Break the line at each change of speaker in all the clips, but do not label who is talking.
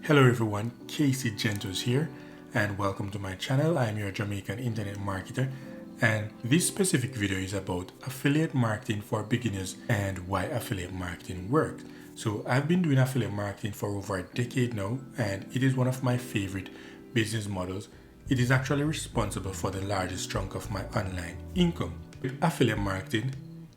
Hello everyone, 𝗙𝗵𝗹𝗪𝗏 here and welcome to my channel. I am your Jamaican internet marketer and this specific video is about affiliate marketing for beginners and why affiliate marketing works. So I've been doing affiliate marketing for over a decade now and it is one of my favorite business models. It is actually responsible for the largest chunk of my online income. With affiliate marketing,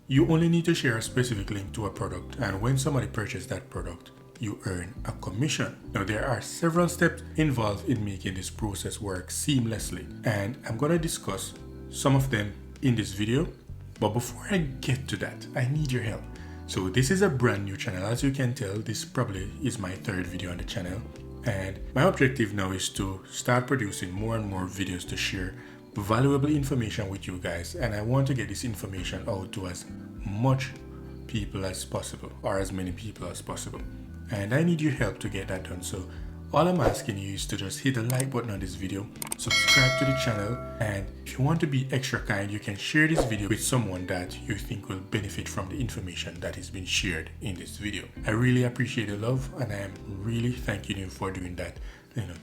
you only need to share a specific link to a product, and when somebody purchases that product, you earn a commission. Now there are several steps involved in making this process work seamlessly, and I'm going to discuss some of them in this video. But before I get to that, I need your help. So this is a brand new channel. As you can tell, this probably is my third video on the channel, and my objective now is to start producing more and more videos to share valuable information with you guys, and I want to get this information out to as much people as possible, or as many people as possible, and I need your help to get that done. So all I'm asking you is to just hit the like button on this video, subscribe to the channel, and if you want to be extra kind, you can share this video with someone that you think will benefit from the information that is being shared in this video. I really appreciate the love, and I am really thanking you for doing that,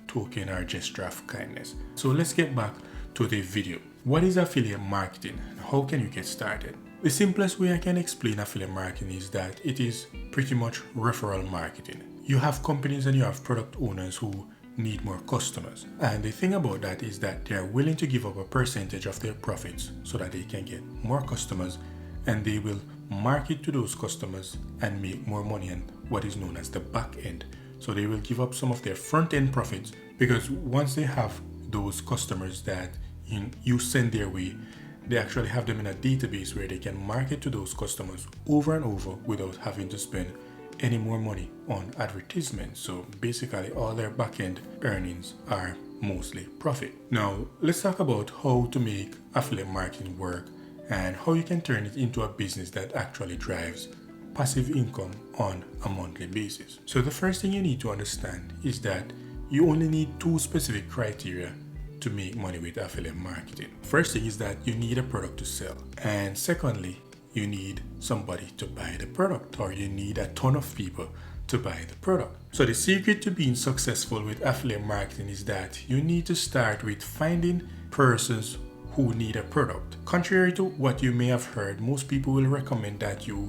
token or gesture of kindness. So let's get back to the video. What is affiliate marketing and how can you get started? The simplest way I can explain affiliate marketing is that it is pretty much referral marketing. You have companies and you have product owners who need more customers, and the thing about that is that they are willing to give up a percentage of their profits so that they can get more customers, and they will market to those customers and make more money on what is known as the back end. So they will give up some of their front end profits, because once they have those customers that you send their way, they actually have them in a database where they can market to those customers over and over without having to spend any more money on advertisements. So basically all their back-end earnings are mostly profit. Now let's talk about how to make affiliate marketing work and how you can turn it into a business that actually drives passive income on a monthly basis. So the first thing you need to understand is that you only need two specific criteria to make money with affiliate marketing. First thing is that you need a product to sell, and secondly, you need somebody to buy the product, or you need a ton of people to buy the product. So the secret to being successful with affiliate marketing is that you need to start with finding persons who need a product. Contrary to what you may have heard, most people will recommend that you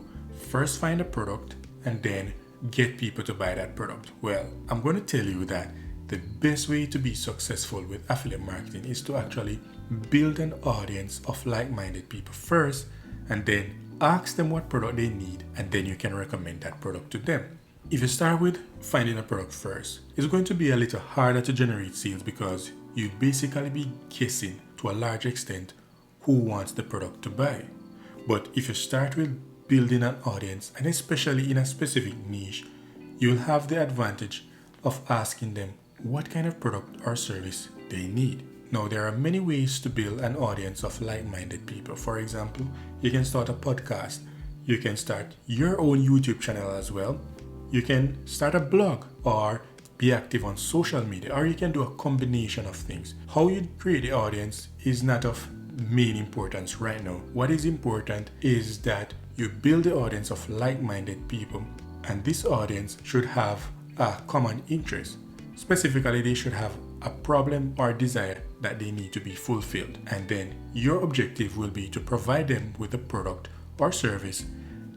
first find a product and then get people to buy that product. Well, I'm going to tell you that the best way to be successful with affiliate marketing is to actually build an audience of like-minded people first, and then ask them what product they need, and then you can recommend that product to them. If you start with finding a product first, it's going to be a little harder to generate sales, because you'd basically be guessing to a large extent who wants the product to buy. But if you start with building an audience, and especially in a specific niche, you'll have the advantage of asking them what kind of product or service they need. Now, there are many ways to build an audience of like-minded people. For example, you can start a podcast. You can start your own YouTube channel as well. You can start a blog or be active on social media, or you can do a combination of things. How you create the audience is not of main importance right now. What is important is that you build the audience of like-minded people, and this audience should have a common interest. Specifically, they should have a problem or desire that they need to be fulfilled, and then your objective will be to provide them with a product or service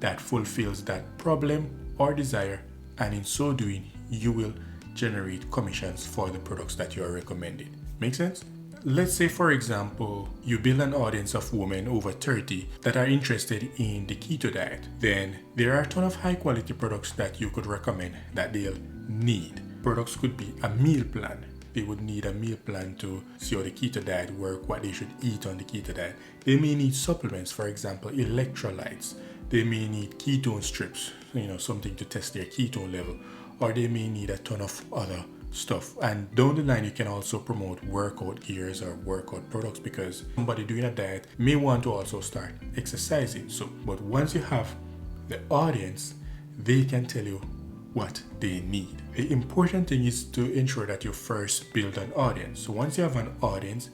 that fulfills that problem or desire, and in so doing you will generate commissions for the products that you are recommending. Make sense? Let's say, for example, you build an audience of women over 30 that are interested in the keto diet. Then there are a ton of high quality products that you could recommend that they'll need. Products could be a meal plan. They would need a meal plan to see how the keto diet work, what they should eat on the keto diet. They may need supplements, for example, electrolytes. They may need ketone strips, something to test their ketone level, or they may need a ton of other stuff. And down the line, you can also promote workout gears or workout products, because somebody doing a diet may want to also start exercising. But once you have the audience, they can tell you what they need. The important thing is to ensure that you first build an audience. So once you have an audience,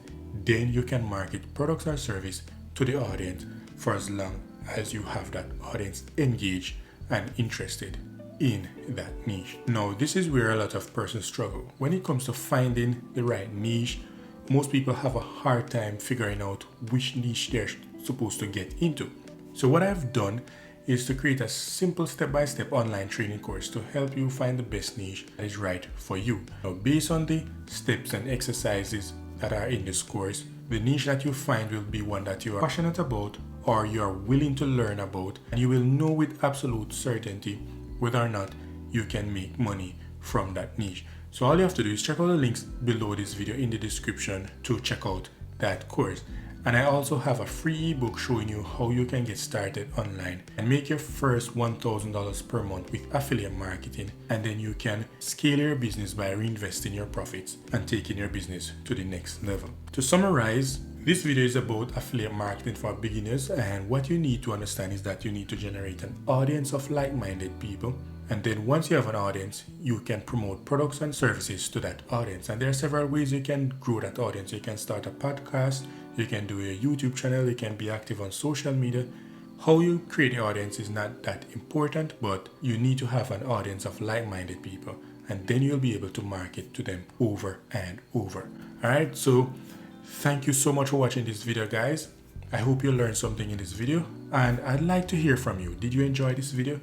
then you can market products or service to the audience for as long as you have that audience engaged and interested in that niche. Now, this is where a lot of persons struggle. When it comes to finding the right niche, most people have a hard time figuring out which niche they're supposed to get into. So what I've done is to create a simple step-by-step online training course to help you find the best niche that is right for you. Now, based on the steps and exercises that are in this course, the niche that you find will be one that you are passionate about or you are willing to learn about, and you will know with absolute certainty whether or not you can make money from that niche. So all you have to do is check out the links below this video in the description to check out that course. And I also have a free ebook showing you how you can get started online and make your first $1,000 per month with affiliate marketing, and then you can scale your business by reinvesting your profits and taking your business to the next level. To summarize, this video is about affiliate marketing for beginners, and what you need to understand is that you need to generate an audience of like-minded people. And then once you have an audience, you can promote products and services to that audience. And there are several ways you can grow that audience. You can start a podcast, you can do a YouTube channel, you can be active on social media. How you create an audience is not that important, but you need to have an audience of like-minded people, and then you'll be able to market to them over and over. Alright, so thank you so much for watching this video, guys. I hope you learned something in this video, and I'd like to hear from you. Did you enjoy this video?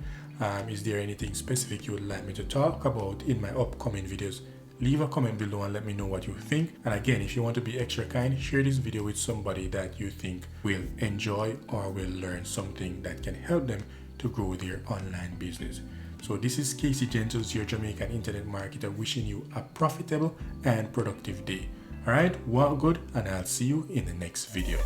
Is there anything specific you would like me to talk about in my upcoming videos? Leave a comment below and let me know what you think. And again, if you want to be extra kind, share this video with somebody that you think will enjoy or will learn something that can help them to grow their online business. So this is 𝗙𝗵𝗹𝗶, your Jamaican internet marketer, wishing you a profitable and productive day. Alright, well, good, and I'll see you in the next video.